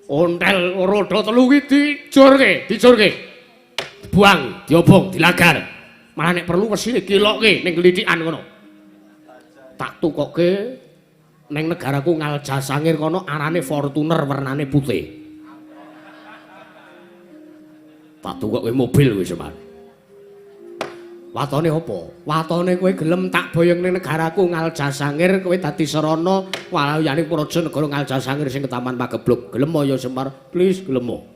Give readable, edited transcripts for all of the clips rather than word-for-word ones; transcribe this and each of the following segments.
Ontel roda telu ki dicurke. Buang, diobong, dilagar. Malah nek perlu wesine kilokke ning glithikan kono. Tak tukokke ning negaraku Ngaljasangir kono arane Fortuner wernane putih. Tak tukokke mobil kuwi Semar. Watone apa? Watone kowe gelem tak boyong ning negaraku Ngaljasangir, kowe dadi serana walayaning praja negara Ngaljasangir sing ketaman Pagebluk. Gelem ya Semar? Please gelem.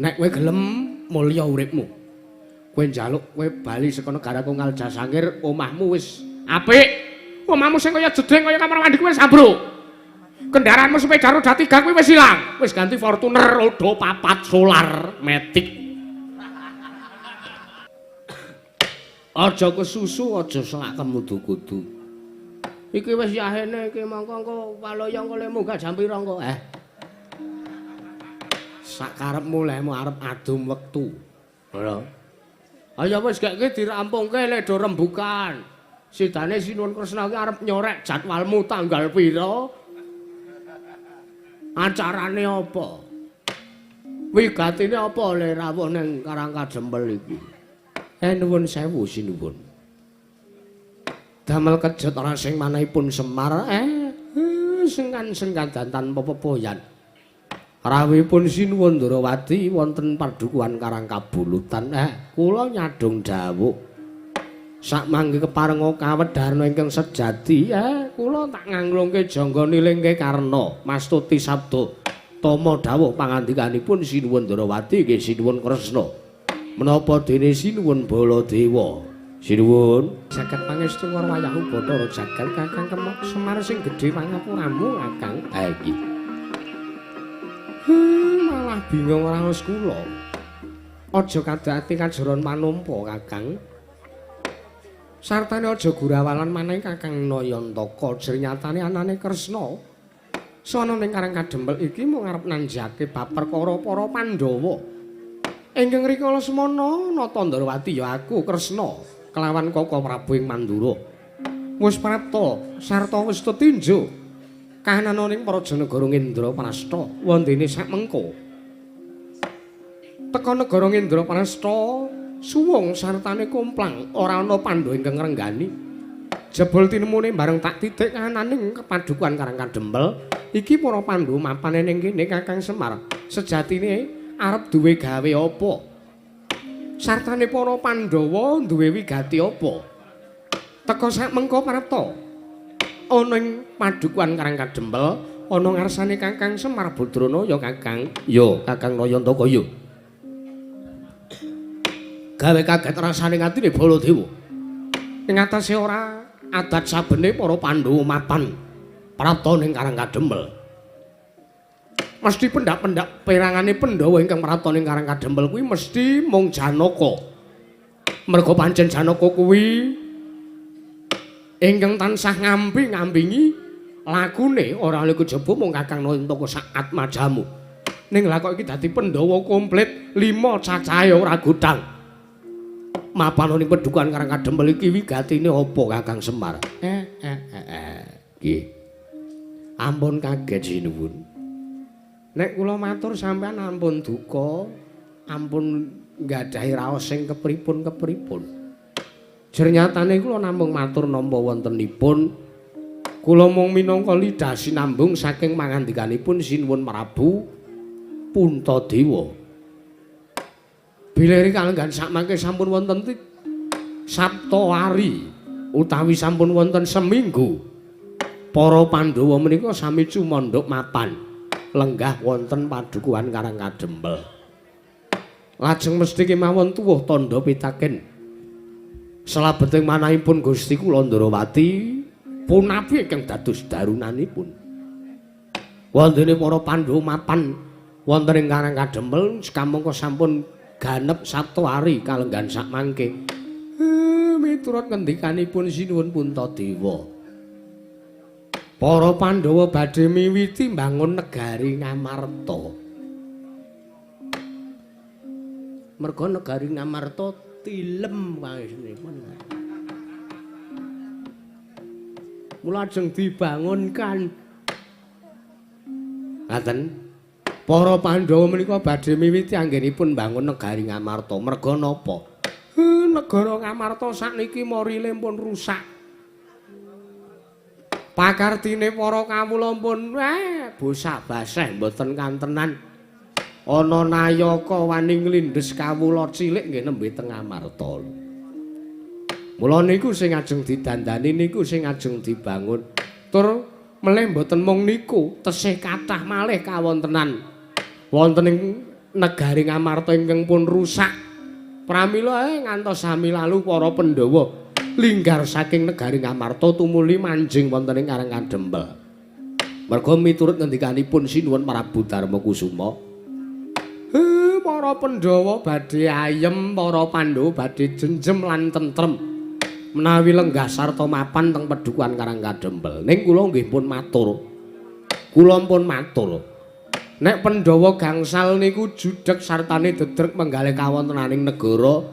Nek kowe gelem mulya uripmu. Kowe njaluk kowe bali saka negaraku Ngaljasangir, omahmu wis apik. Omahmu sing kaya jedeng kaya kamar mandiku wis ambruk. Kendaraanmu sepeda roda 3 kuwi wis ilang. Wis ganti Fortuner roda 4 solar matic. Aja kesusu, aja selak kemudu-kudu. Iki wis yahene iki mongko engko waloyong kolemu gak jam pira engko, Sakarepmu lemu arep adum wektu. Lho. Ayo wis gak iki dirampungke lek do rembukan. Sidane Sinuwun Kresna ki arep nyorek jadwalmu tanggal pira? Acarane apa? Wigatine apa le rawuh ning Karangkadempel iki? Nuwun sewu sinuwun. Damel kejet ora sing manahipun Semar, sengkan-sengkan dantan pepepoyan. Rawuhipun Sinuwun Ndrawati wonten padukuhan Karangkabulutan. Kula nyadong dawuh. Sakmangke keparenga kawedarna ingkang sejati, kula tak nganglungke jangga nilingke karna mastuti sabda tama dawuh pangandikanipun Sinuwun Ndrawati nggih Sinuwun Kresna. Menapa dene Sinuwun Baladewa? Sinuwun saged pangestu wayahu Bathara Jagal Kakang Kemok Semar sing gedhe pangapuramu Kakang. Iki. Malah bingung raos kula. Aja kadhati kajeron manumpa Kakang. Sartane aja gurawalan maneh Kakang Nayantaka jernyatane anane Kresna. Sono ning Karangkadempel iki mung arep nanjake bab perkara para Pandhawa. Ingkang rikala semana nata Ndrawati ya aku Kresna kelawan Kaka Prabu ing Mandura. Wis prapta sarta wis tetinjo kahananing praja negara Ngendraprasta wondene sakmengko. Teka negara Ngendraprasta suwung sartane kumplang ora ana Pandhawa ingkang ngrenggani. Jebul tinemune bareng tak titik kahananing kepadukan Karangkadempel iki para Pandhawa mapane ning kene Kakang Semar. Sejatine arep duwe gawe apa? Sartane para Pandhawa duwe wigati apa? Teka sakmengko prapta. Ana ing padukuhan Karangkadempel ana ngarsane Kakang Semar Badrana ya Kakang. Ya Kakang Nayantaka ya. Gawe kaget rasane atine Baladewa. Ing atase ora adat sabene para Pandhawa mapan prapta ning Karangkadempel. Mesti pendak-pendak perangane Pandhawa ingkang prapta ning Karangkadempel kuwi mesti mung Janaka. Merga pancen Janaka kuwi ingkang tansah ngambi-ngambingi lakune ora oleh kejaba mung Kakang Nayantaka sak atmajamu. Ning lha kok iki dadi Pandhawa komplit 5 cacahe ora godhang. Mapan ning padukuhan Karangkadempel iki wigatine apa Kakang Semar? Nggih. Ampun kaget sinuwun. Nek kula matur sampean ampun duka, ampun nggadahi raos sing kepripun-kepripun. Jernyatane kula namung matur nampa wontenipun, kula mung minangka lidah sinambung saking mangandikanipun Sinuwun Prabu Puntadewa. Bilih kalenggan sakmangke sampun wonten Sabta Wari utawi sampun wonten seminggu. Para Pandhawa menika sami cumandhuk mapan. Lenggah wonten padukuhan Karangkadempel. Lajeng mesti kemawon tuwuh tandha pitaken. Salabeting manahipun Gusti kula Ndrawati punapi ingkang dados darunanipun. Wondene para Pandhawa mapan wonten ing Karangkadempel sakamangka sampun ganep Saptawari kalenggan sakmangke. Miturut ngendikanipun Sinuwun Puntadewa. Para Pandhawa badhe miwiti mbangun negari Ngamarta. Merga negari Ngamarta tilem panjenenganipun. Mula ajeng dibangunkan Ngaten. Para Pandhawa menika badhe miwiti anggenipun mbangun negari Ngamarta. Merga napa? Negara Ngamarta sakniki morile pun rusak. Pakartine para kawula pun bosak-baseh mboten kantenan. Ana nayaka wani nglindes kawula cilik nggih nembe teng Ngamarta. Mula niku sing ajeng didandani niku sing ajeng dibangun. Tur melih mboten mung niku, tesih kathah malih kawontenan wonten ing negari Ngamarta ingkang pun rusak. Pramila ngantos sami lalu para Pandhawa linggar saking negari Ngamarta tumuli manjing wonten ing Karang Kadempel. Merga miturut ngendikanipun Sinuwun Prabu Darmakusuma, para Pandhawa badhe ayem, para Pandhawa badhe jenjem lan tentrem menawi lenggah sarta mapan teng Pedukuhan Karang Kadempel. Ning kula nggih pun matur. Kula pun matur. Nek Pandhawa gangsal niku judheg sartane dedreg menggalih kawontenaning negara,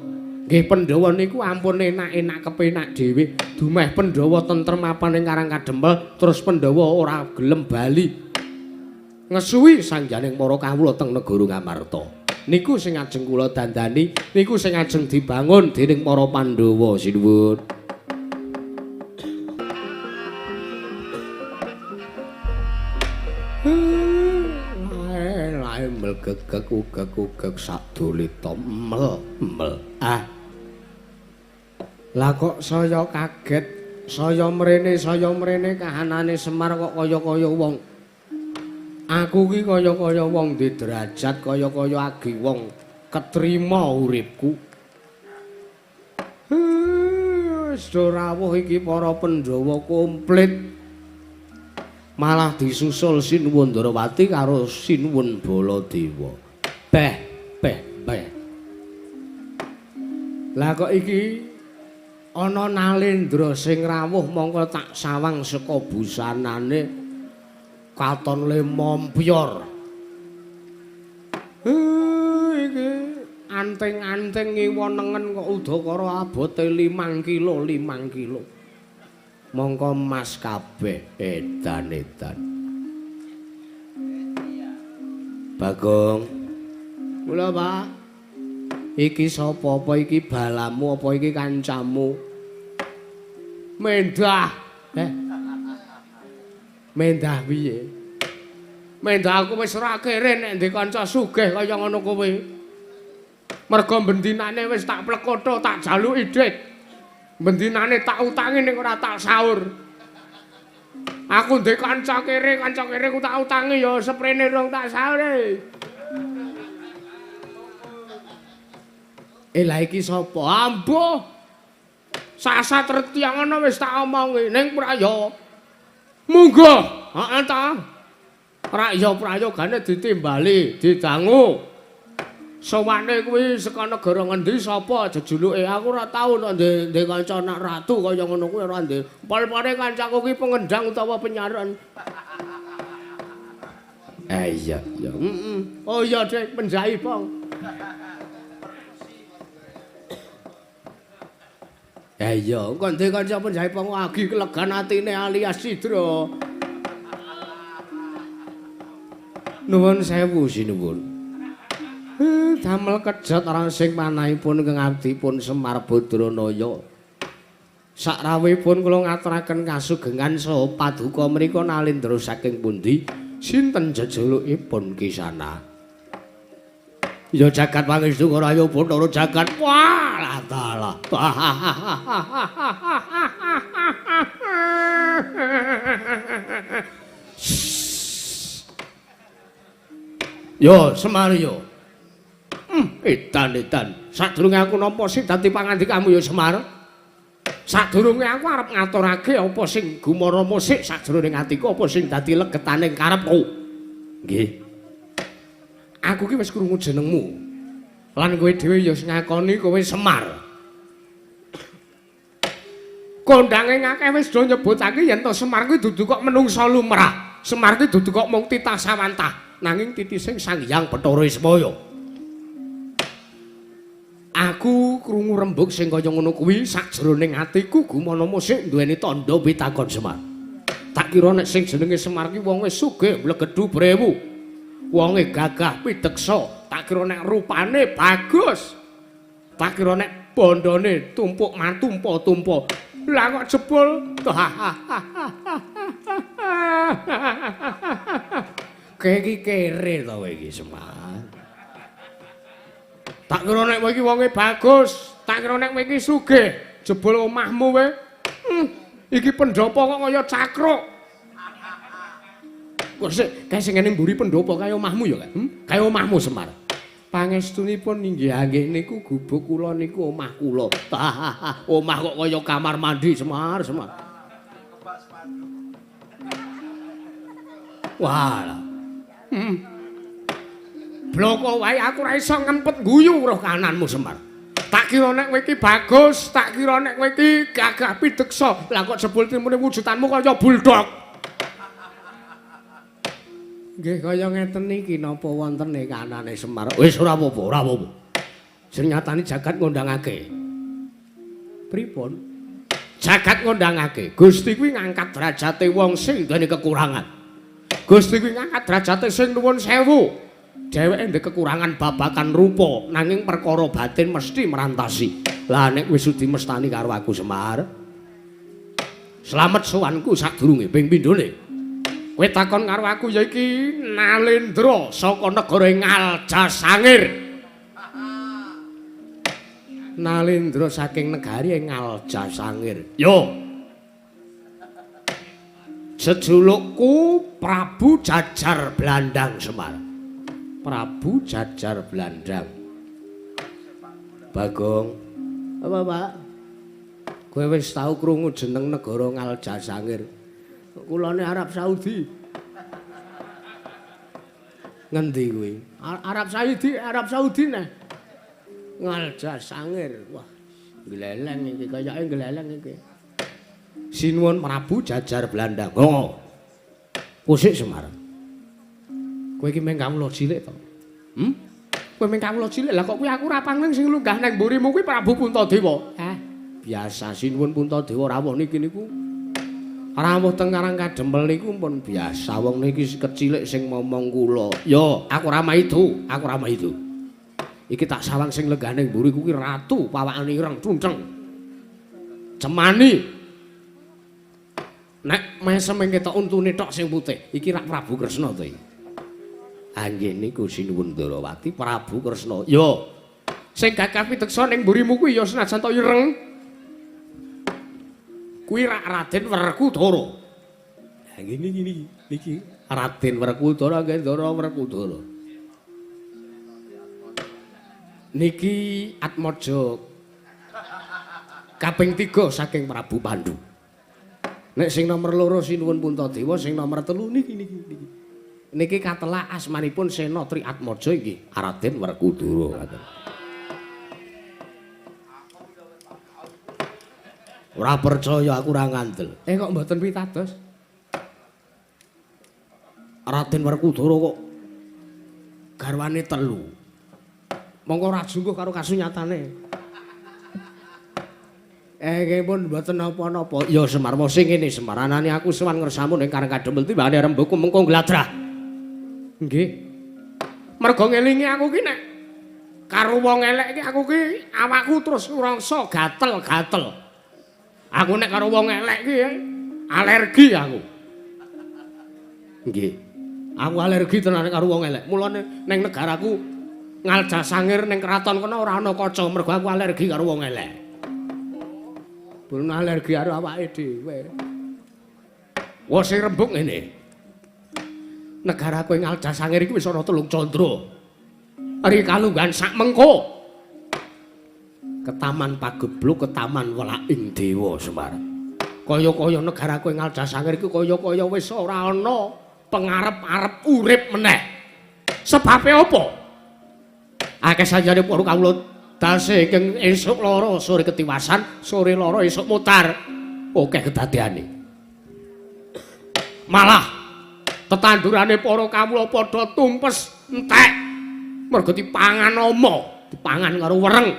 nggih Pandhawa niku ampun enak-enak kepenak dhewe. Dumeh Pandhawa tentrem mapan ing Karang Kadempel, terus Pandhawa ora gelem bali ngesuwi sangjaning para kawula teng negara Ngamarta. Niku sing ajeng kula dandani, niku sing ajeng dibangun dening para Pandhawa sinuwun. Gegek ugek sadolita mel. Lah kok saya kaget, saya mrene kahanane Semar kok kaya-kaya wong. Aku ki kaya-kaya wong di derajat, kaya-kaya agi wong ketrima uripku. Wis rawuh iki para Pandhawa komplit. Malah disusul Sinuwun Ndrawati karo Sinuwun Baladewa. Beh. Lah kok iki ana Nalendra sing rawuh mongko tak sawang saka busanane katon lemompyor. Iki anteng-anteng ngiwonengen kok udakara abote 5 kilo. Mongko emas kabeh edan-edan. Bagong. Mula, Pak. Iki sapa? Apa iki balamu apa iki kancamu? Mendah. Mendah piye? Mendah aku wis ora kere nek ndek kanca sugih kaya ngono kowe. Merga bendinane wis tak plekotho, tak jaluki dik. Bendinane tak utangi ning ora tak saur. Aku ndek kanca kere ku tak utangi ya seprene rong tak saur. Lah iki sapa? Ambuh. Sasat retiyang ana wis tak omongi ning praya. Monggo, heeh ta. Prayogane ditimbali, didangu. Sowane kuwi saka negara ngendi sapa jejuluke aku ora tau nek ndek kanca anak ratu kaya ngono kuwi ora ndek. Pol-pole kancaku ki pengendang utawa penyaran. Iya. Oh iya Dik, penjai bong. Iya, kok ndek kanca penjai bong agi kelegan atine alias Sidra. Nuwun sewu sinuwun. Damel kejot rangsing manahipun kang abdipun Semar Badranaya. Sakrawuhipun kula ngaturaken kasugengan saha paduka menika Nalendra saking pundi? Sinten jejulukipun Kisana? Ya jagat pangestu Raja Bathara jagat. Wah, dalah. Yo Semar yo. Edan. Sadurunge aku nampa sing dadi pangandikamu ya Semar. Sadurunge aku arep ngaturake apa sing gumarama sik sajroning atiku, apa sing dadi legetaning karepku. Nggih. Aku ki wis krungu jenengmu. Lan kowe dhewe ya ngakoni kowe Semar. Kondange ngakeh wis do nyebutake yen to Semar kuwi dudu kok menungsa lumrah. Semar kuwi dudu kok mung titah sawantah, nanging titising Sang Hyang Bathara Ismaya. Aku krungu rembug sing kaya ngono kuwi sajroning atiku gumanama sik duweni tandha pitakon Semar. Tak kira nek sing jenenge Semar ki wong wis sugih mlegedhu brewu. Wonge gagah pideksa, tak kira nek rupane bagus. Tak kira nek bondone tumpuk mantumpa-tumpa. Lah kok jebul. Kayak iki kere to kowe iki Semar. Tak kira nek kowe iki wonge bagus, tak kira nek kowe iki sugih, jebul omahmu kowe. Iki pendopo kok kaya cakruk. Kok sik kae sing ngene mburi pendopo kaya omahmu ya, Kaya omahmu Semar. Pangestunipun inggih nggih niku gubuk kula niku omah kula. Omah kok kaya kamar mandi Semar. Wah. Bloko wae aku ora iso ngempet guyu roh kananmu Semar. Tak kira nek kowe iki bagus, tak kira nek kowe iki gagah pideksa. Lah kok jebul timune wujudanmu kaya buldog. Nggih kaya ngeten iki napa wontene kanane Semar. Wis ora apa-apa. Sing nyatani jagat ngundangake. Pripun? Jagat ngundangake. Gusti kuwi ngangkat derajate wong sing duweni kekurangan. Gusti kuwi ngangkat derajate sing nuwun sewu. Dheweke ndek kekurangan babakan rupa, nanging perkara batin mesti merantasi. Lah nek wis sudi mestani karo aku Semar. Slamet sowanku sadurunge ping pindhone. Kowe takon karo aku ya iki Nalendra saka negara Ngaljasangir. Nalendra saking negari Ngaljasangir. Yo. Sejulukku Prabu Jajar Blandang Semar. Prabu Jajar Blandang. Bagong. Apa, Pak? Kowe wis tau krungu jeneng negara Ngaljasangir. Kulane Arab Saudi. Ngendi kuwi? Arab Saudi nah. Ngaljasangir. Wah, gleleng iki kayake gleleng iki. Sinuwun Prabu Jajar Blandang. Oh. Kusik Semar. Kowe iki meng kawula cilik to. Kowe meng kawula cilik lah kok kuwi aku ora pangling sing lunggah nang mburimu kuwi Prabu Puntadewa. Biasa sinuwun Puntadewa rawuh niki niku. Rawuh teng Karang Kadempel niku pun biasa wong niki kecilik sing momong kula. Yo, aku ora maido. Iki tak sawang sing lenggah ning mburiku kuwi ratu pawakane ireng trunceng. Cemani. Nek mesem ketok untune tok sing putih, iki rak Prabu Kresna to iki. Anggih niku sinuwun Ndarawati Prabu Kresna. Yo. Sing gagah piteksa ning mburimu kuwi ya senajan to ireng. Kuwi rak Raden Werkudara. Ha ngene niki Raden Werkudara nggih Ndara Werkudara. Niki Atmaja kaping 3 saking Prabu Pandhu. Nek sing nomor 2 sinuwun Puntadewa, sing nomor 3 niki. Niki katelah asmanipun Sena Tri Atmaja nggih Raden Werkudara ngoten. Ora percaya aku ora ngandel. Kok mboten pitados? Raden Werkudara kok garwane 3. Monggo ora jungguh karo kasunyatane. Nggih pun mboten napa-napa. Ya Semar sing ngene Semar, anane aku sowan ngersamu ning Karang Kadempel timbane rembugku mengko gladrah. Nggih. Mergo ngelingi aku ki nek karo wong elek iki aku ki awakku terus ngrasa gatel-gatel. Aku nek karo wong elek ki alergi aku. Nggih. Aku alergi tenan karo wong elek. Mulane ning negaraku Ngaljasangir ning keraton kono ora ana kaca mergo aku alergi karo wong elek. Pun alergi karo awake dhewe. Wong sing rembug ngene. Negaraku ing Ngaljasangir iki wis ana 3 candra. Ari kalunggan sak mengko. Ketaman Pagebluk, Ketaman Welaking Dewa Semar. Kaya-kaya negaraku ing Ngaljasangir iki kaya-kaya wis ora ana pengarep-arep urip meneh. Sebabe apa? Akeh sanjane para kawula dase ing esuk lara sore ketiwasan, sore lara esuk mutar. Akeh kedadeane. Malah tetandurane para kawula padha tumpes entek. Mergo dipangan ama, dipangan karo wereng.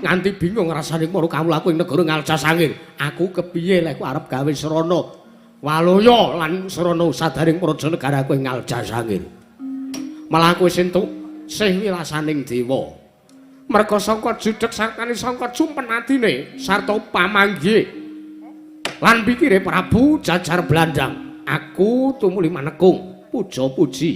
Nganti bingung rasane para kawula aku ing negara Ngaljasangir. Aku kepiye lek arep gawe srana Waloya lan Srana sadaring praja negaraku ing Aljasangir. Malah kowe sentuk sih wilasaning dewa. Merga sangka judheg sartane sangka cumpenatine sarta pamanggih lan pikire Prabu Jajar Blandang. Aku tumuli manekung puja-puji.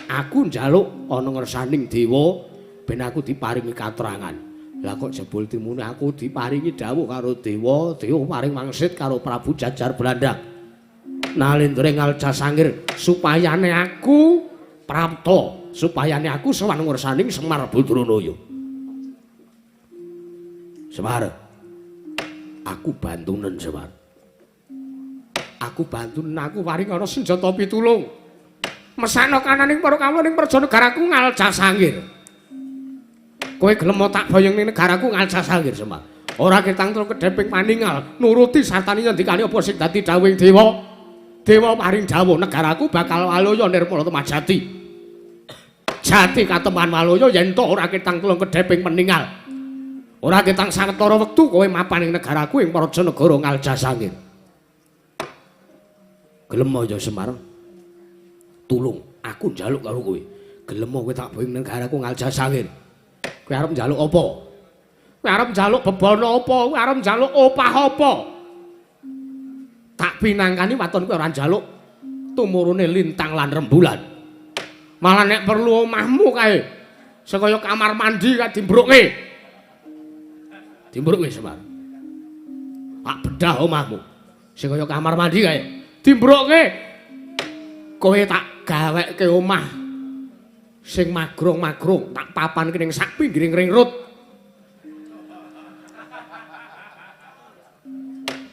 Aku njaluk ana ngersaning dewa ben aku diparingi katrangan. Lah kok jebul timune aku diparingi dawuh karo dewa, dewa paring wangsit karo Prabu Jajar Blandang. Nalendra ing Aljasangir supayane aku prapta, supayane aku sowan ngersaning Semar Badranaya. Semar, aku bantunen Semar. Aku bantunen aku paring ana senjata pitulung. Mesakno kananing para kawula ning praja negaraku Aljasangir. Kowe gelem tak boyong ning negaraku Aljasangir, Semar. Ora ketang terus kedheping paningal nuruti sartane nyandikane apa sing dadi dawuhing dewa. Dewa paring dawuh negaraku bakal waloya nirmala temajati. Jati katemban waloya yen to ora ketang tulung kedheping peninggal. Ora ketang sawetara wektu kowe mapan ing negaraku ing praja negara Aljasangir. Gelem ya Semar? Tulung aku njaluk karo kowe. Gelem kowe tak boyong ning negaraku Aljasangir. Kowe arep njaluk apa? Kowe arep njaluk bebana apa? Kowe arep njaluk opah apa? Tak pinangkani waton kowe ora njaluk tumurune lintang lan rembulan. Malah nek perlu omahmu kae sekaya kamar mandi kae dimbrukke. Dimbrukke Semar. Tak bedah omahmu. Sing kaya kamar mandi kae dimbrukke. Kowe tak gaweke omah sing magrong-magrong, tak papanke ning sak pinggiring ring rut.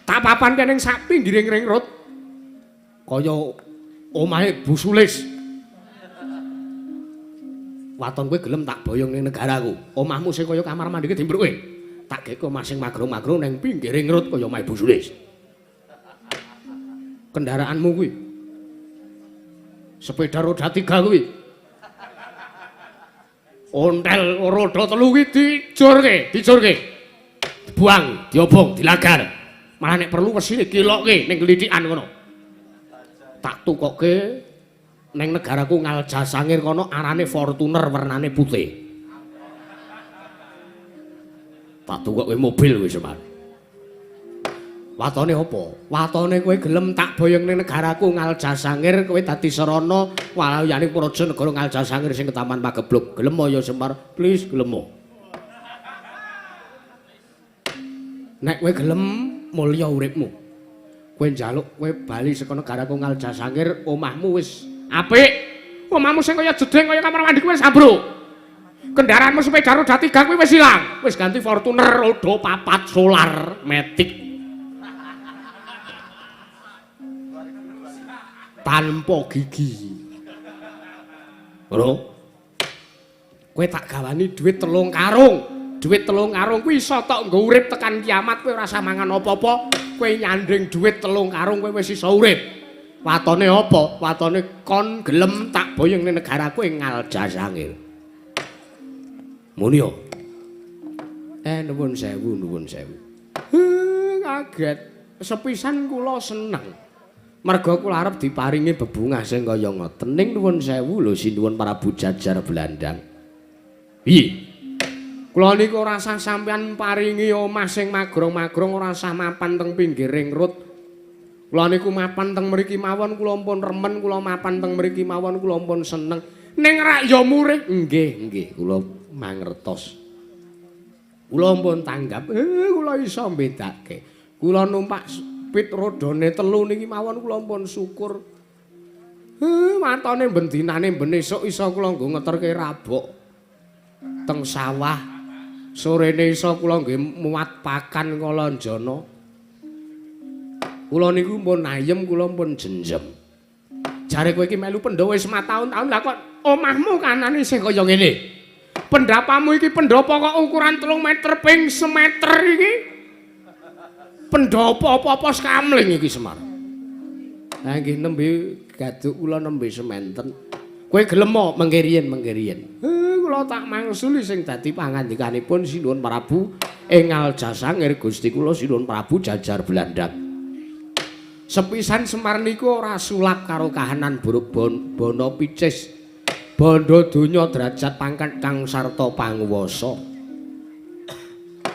Tak papanke ning sak pinggiring ring rut. Kaya omahe Bu Sulis. Waton kowe gelem tak boyong ning negaraku. Omahmu sing kaya kamar mandi ki dimbrukke. Tak gek omah sing magrong-magrong ning pinggiring rut kaya omahe Bu Sulis. Kendaraanmu kuwi sepeda roda 3 kuwi. Ontel roda 3 kuwi dijurke. Buang, diobong, dilagar. Malah nek perlu wesine kilokke ning glithikan kono. Tak tukokke ning negaraku Aljasangir kono arane Fortuner wernane putih. Tak tukokke mobil wis Semar. Watone apa? Watone kowe gelem tak boyong ning negaraku Aljasangir, kowe dadi sarana walayaning praja negara Aljasangir sing ketaman pagebluk. Gelem ya Semar? Please gelem. Nek kowe gelem mulya uripmu. Kowe njaluk kowe bali saka negaraku Aljasangir, omahmu wis apik. Omahmu sing kaya jedeng kaya kamar mandi kuwi wis ambruk. Kendaraanmu sepeda roda 3 kuwi wis ilang. Wis ganti Fortuner roda 4 solar matic. Tanpa gigi. Lho. Kowe tak gawani dhuwit 3 karung. Dhuwit 3 karung kuwi iso tok nggo urip tekan kiamat, kowe ora usah mangan apa-apa. Kowe nyanding dhuwit 3 karung kowe wis iso urip. Watone apa? Watone kon gelem tak boyong ning negaraku ing Aljasangir. Muni yo. Nuwun sewu, nuwun sewu. Kaget. Sepisan kula seneng. Merga kula arep diparingi bebungah sing kaya ngoten. Ning nuwun sewu lho sinuwun Prabu Jajar Blandang. Piye? Kula niku ora sah sampeyan paringi omah sing magrong-magrong, ora sah mapan teng pinggiring rut. Kula niku mapan teng mriki mawon kula pun remen, kula mapan teng mriki mawon kula pun seneng. Ning rak ya murih. Nggih, kula mangertos. Kula pun tanggap, kula iso mbedake. Kula numpak pit rodone 3 niki mawon kula pun syukur. Matane bendinane ben esuk iso kula nggo ngeterke rabok teng sawah. Sorene iso kula nggih muat pakan kalanjana. Kula niku pun ayem, kula pun jenjem. Jare kowe iki melu Pandhawa wis mataun-taun, lah kok omahmu kanane sing kaya ngene. Pendapamu iki pendhapa kok ukuran 3 meter ping semeter iki. Pendhapa apa-apa skamling iki Semar. Ha nggih nembe gaduk kula nembe sementen. Kowe gelem mengke riyen. Kula tak mangsuli sing dadi pangandikanipun Sinuwun Prabu ing Aljasangir Gusti kula Sinuwun Prabu Jajar Blandang. Sepisan Semar niku ora sulap karo kahanan buruk bono picis. Bondo donya derajat pangkat kang sarta panguwasa.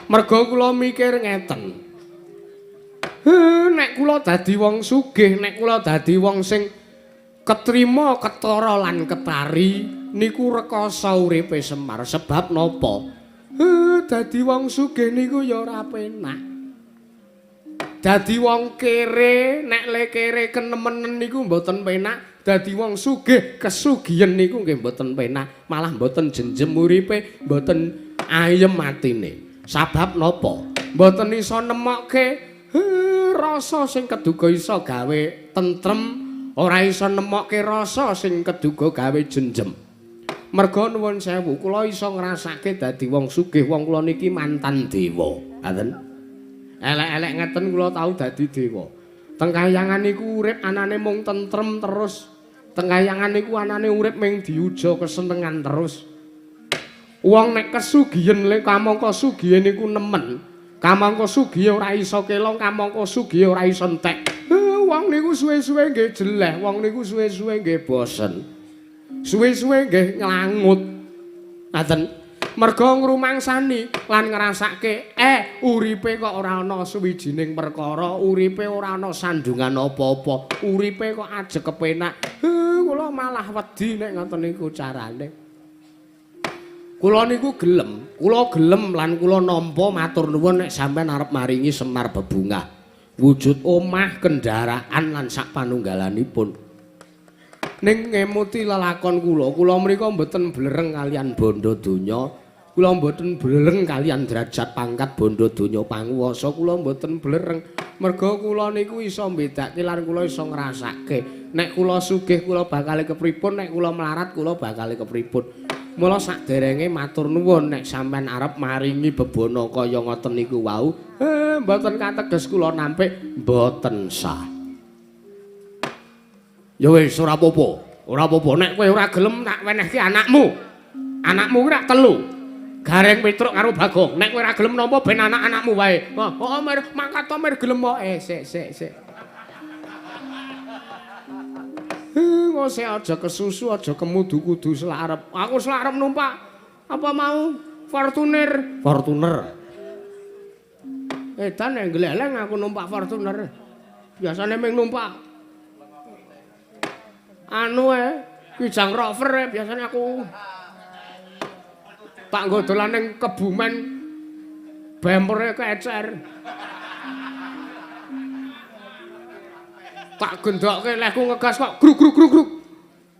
Merga kula mikir ngeten. Nek kula dadi wong sugih, nek kula dadi wong sing ketrima ketara lan ketari niku rekoso uripe Semar. Sebab napa? Dadi wong sugih niku ya ora penak. Dadi wong kere, nek le kere kenemenen niku mboten penak. Dadi wong sugih, kesugihan niku nggih mboten penak. Malah mboten jenjem uripe, mboten ayem atine. Sabab napa? Mboten iso nemokke rasa sing keduga iso gawe tentrem, ora iso nemokke rasa sing keduga gawe jenjem. Merga nuwun sewu, kula iso ngrasake dadi wong sugih, wong kula niki mantan dewa. Ngaten. Elek-elek ngeten kula tau dadi dewa. Teng kahyangan niku urip anane mung tentrem terus. Teng kahyangan niku anane urip mung diuja kesenengan terus. Wong nek kesugihan le kamangka sugih niku nemen. Kamangka sugih ora iso kelong, kamangka sugih ora iso entek. Wong niku suwe-suwe nggih jeleh, wong niku suwe-suwe nggih bosen. Suwe-suwe nggih nglangut. Ngaten. Merga ngrumangsani lan ngrasake uripe kok ora ana suwijining perkara, uripe ora ana sandungan apa-apa, uripe kok ajeg kepenak. Kula malah wedi nek ngoten niku carane. Kula niku gelem lan kula nampa matur nuwun nek sampean arep maringi Semar bebungah. Wujud omah, kendaraan lan sak panunggalanipun. Ning ngemuti lelakon kula mriku mboten blereng kalian bondo donya. Kula mboten blereng kalian derajat pangkat bondo donya panguwasa, kula mboten blereng. Merga kula niku iso mbedakake lan kula iso ngrasake. Nek kula sugih kula bakal kepripun, nek kula melarat kula bakal kepripun. Mula saderenge matur nuwun nek sampean arep maringi bebono kaya ngoten niku wau, mboten kateges kula nampik mboten sah. Ya wis ora apa-apa. Ora apa-apa nek kowe ora gelem tak wenehke anakmu. Anakmu kuwi rak telu. Gareng Petruk karo Bagong. Nek kowe ora gelem nampa ben anak-anakmu wae. Oh, mangkat to mir gelem kok. Sik. Ngose aja kesusu, aja kemudu-kudu selarep. Aku selarep numpak apa mau Fortuner. Edan nek gleleng aku numpak Fortuner. Biasane mung numpak anu Kijang Rover biasanya aku tak nggo dolan ning Kebumen bempere kecer. Tak gendokke lehku ngegas kok gruk.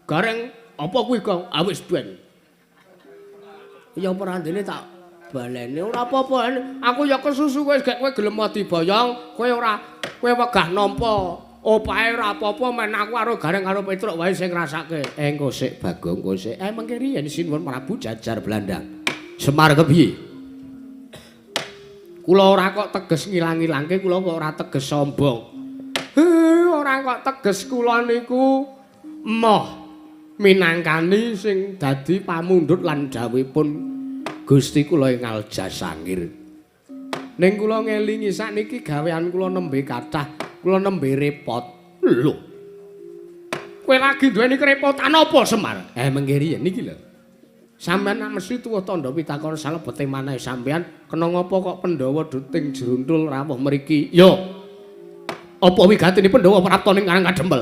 Gareng apa kuwi, Gong? Wis ben. Ya perandene tak baleni ora apa-apa. Aku ya kesusu kowe gek kowe gelem diboyong, kowe wegah nampa opahe ora apa-apa men aku karo Gareng karo Petruk wae sing ngrasake. Engko sik Bagong kowe sik. Mengke riyen sinuwun Prabu Jajar Belanda. Semar kepiye? Kula ora kok teges ngilang-ilangke, kula kok ora teges sombong. Ora kok teges kula niku emoh minangkani sing dadi pamundhut lan dawuhipun Gusti kula ing Aljasangir. Ning kula ngelingi sakniki gawean kula nembe kathah, kula nembe repot. Lho. Kowe lagi duweni kerepotan apa, Semar? Mengke riyen niki lho. Sampeyan nak mesti tuwuh tandha pitakon salebete maneh sampeyan kena ngapa kok Pandhawa duting jeruntul rawuh mriki? Yo. Apa wigatine Pandhawa prapta ning Karang Kadempel?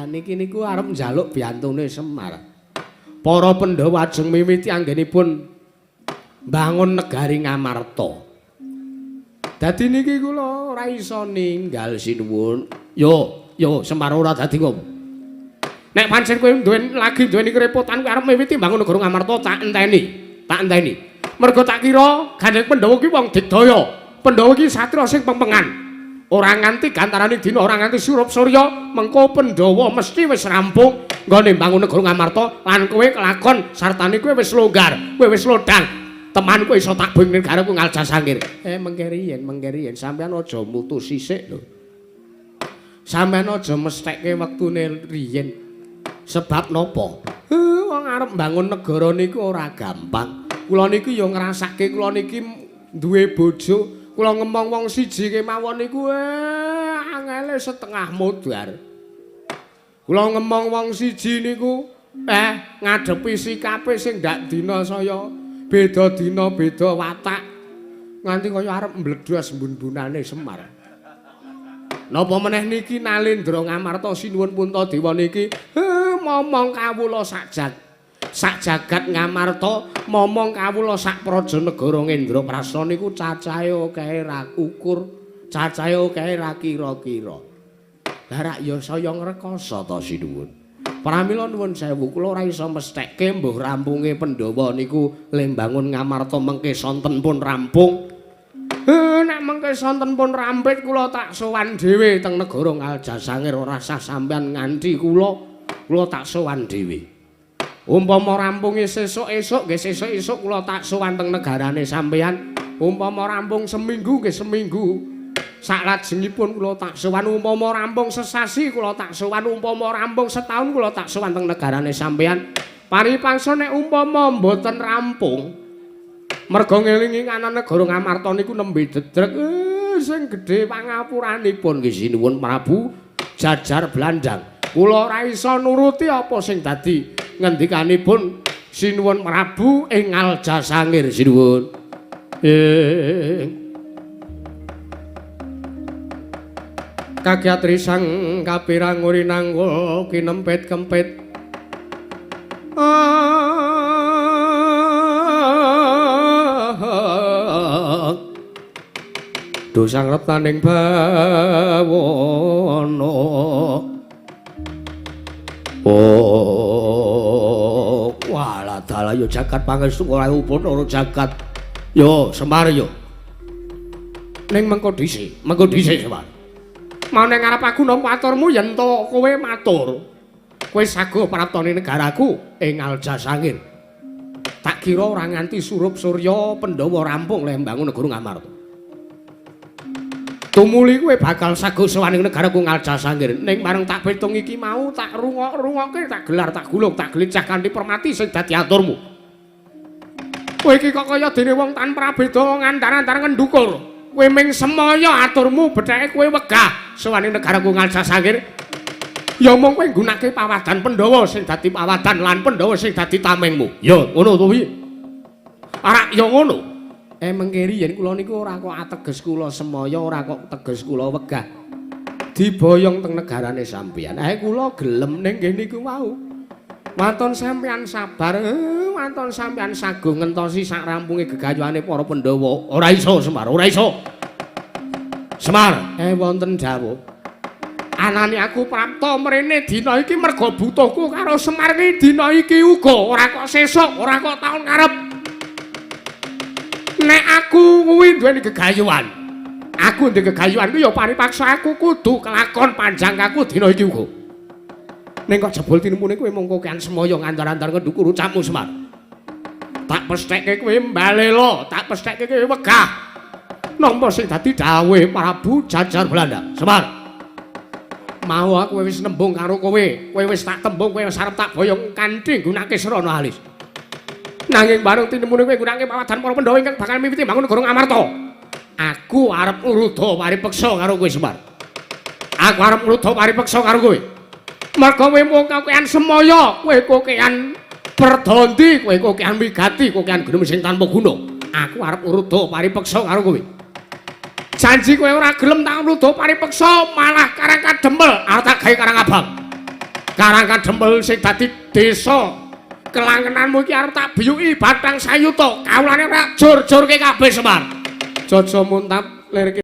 Niki niku arep njaluk biantune Semar. Para Pandhawa ajeng miwiti anggenipun bangun negari Ngamarta. Dadi niki kula ora iso ninggal sinuwun. Yo Semar ora dadi ngopo. Nek pancen kowe lagi duweni kerepotan kowe arep miwiti bangun negara Ngamarta tak enteni. Mergo tak kira Gandeng Pandhawa ki wong digdaya. Pandhawa ki satria sing pempengan. Ora nganti gantarane dina, ora nganti surup surya, mengko Pandhawa mesti wis rampung nggone bangun negara Ngamarta lan kowe kelakon sartane kowe wis longgar, kowe wis lodang. Teman kowe iso tak bing ning garepku Aljasangir. Mengke riyen sampean aja mutus sisik lho. Sampean aja mesthekke wektune riyen. Sebab napa? Wong arep mbangun negara niku ora gampang. Kula niki ya ngrasake kula niki duwe bojo, kula ngomong wong siji kemawon niku angele setengah modar. Kula ngemong wong siji niku ngadepi sikape sing ndak dina saya beda dina beda watak. Nganti kaya arep mbledhos mbun-bunane Semar. Napa meneh niki Nalendra Ngamarta sinuwun Puntadewa niki momong kawula sak jagat Ngamarta, momong kawula sak Prajanegara Ngendraprasta niku cacahe akeh ra ukur, cacahe akeh ra kira-kira. Lah rak ya saya ngrekoso ta sinuwun. Pramila nuwun sewu kula ora iso mesthekke mbuh rampunge Pandhawa niku lembangun Ngamarta mengke sonten pun rampung. Nek mengke sonten pun rampit kula tak sowan dhewe teng negara Ngaljasangir ora sah sampeyan nganti kula tak sowan dhewe. Umpama rampunge sesuk-esuk nggih sesuk-esuk kula tak sowan teng negarane sampeyan. Umpama rampung seminggu nggih seminggu. Saklajengipun kula tak sowan umpama rampung sesasi kula tak sowan umpama rampung setahun kula tak sowan teng negarane sampeyan. Paripangsa nek umpama mboten rampung merga ngelingi ana negara Ngamarta niku nembe dedreg sing gedhe pangapuranipun nggih sinuwun Prabu Jajar Blandang. Kula ora iso nuruti apa sing dadi ngendikanipun sinuwun Prabu ing Ngaljasangir sinuwun. Kagyatri sang kapirang urinanggul kinempit-kempit dosang reptaning bawana walah dalah yo jagat pangestu ora upun ora jagat yo Semar yo ning mengko dhisik Semar mau ning ngarep aku nampa aturmu yen to kowe matur kowe sago praptane negaraku ing Ngaljasangir tak kira ora nganti surup surya Pandhawa rampung lembangun negara Ngamarta. Tumuli kowe bakal sago sowaning negaraku Ngaljasangir ning bareng tak pitung iki mau tak rungok-rungokke tak gelar tak gulung tak glicah kanthi permati sing dadi aturmu. Kowe iki kok kaya dene wong tanpa beda ngandar-andar ngendukur. Kowe ming semaya aturmu betheke kowe wegah sowaning negaraku Ngaljasangir. Ya mung kowe nggunakake pawadan Pandhawa sing dadi pawadan lan Pandhawa sing dadi tamengmu. Ya ngono to piye? Ora ya ngono. Mengkeri yen kula niku ora kok ateges kula semaya, ora kok teges kula wegah. Diboyong teng negarane sampeyan. Kula gelem ning nggih niku wau. Waton sampeyan sabar, waton sampeyan sago ngentosi sak rampunge gegayuhane para Pandhawa. Ora iso Semar, ora iso. Semar, wonten dawuh. Anane aku prapta mrene dina iki merga butuhku karo Semar iki dina iki uga, ora kok sesuk, ora kok taun ngarep. Nek aku kuwi duweni gegayuhan. Aku ndek gegayuhan ku ya paripaksa aku kudu kelakon panjang aku dina iki uga. Ning kok jebul tinemune kowe mung kokean semaya ngandar-andar ngendukur ucapmu Semar. Tak pesthekke kowe mbalela, tak pesthekke kowe wegah. Nampa sing dadi dawuhe Prabu Jajar Belanda. Semar. Mau aku wis nembung karo kowe. Kowe wis tak tembung kowe wis arep tak boyong kanthi nggunakake srana alis. Nanging bareng tinemune kowe nggunakake pawadan para Pandhawa ingkang bakal miwiti mbangun negara Ngamarta. Aku arep nurudha paripeksa karo kowe Semar. Aku arep nurudha paripeksa karo kowe. Merga kowe mung kokean semaya, kowe kokean perdondi, kowe kokean migati, kokean gunung sing tanpa guna. Aku arep nurudha paripeksa karo kowe. Janji kowe ora gelem tak nurudha paripeksa, malah Karang Kadempel arep tak gawe Karang Abang. Karang Kadempel sing dadi desa kelangenanmu iki arep tak biyuki Batang Sayuta. Kawulane ora jur-jurke kabeh Semar. Jaja muntap lirike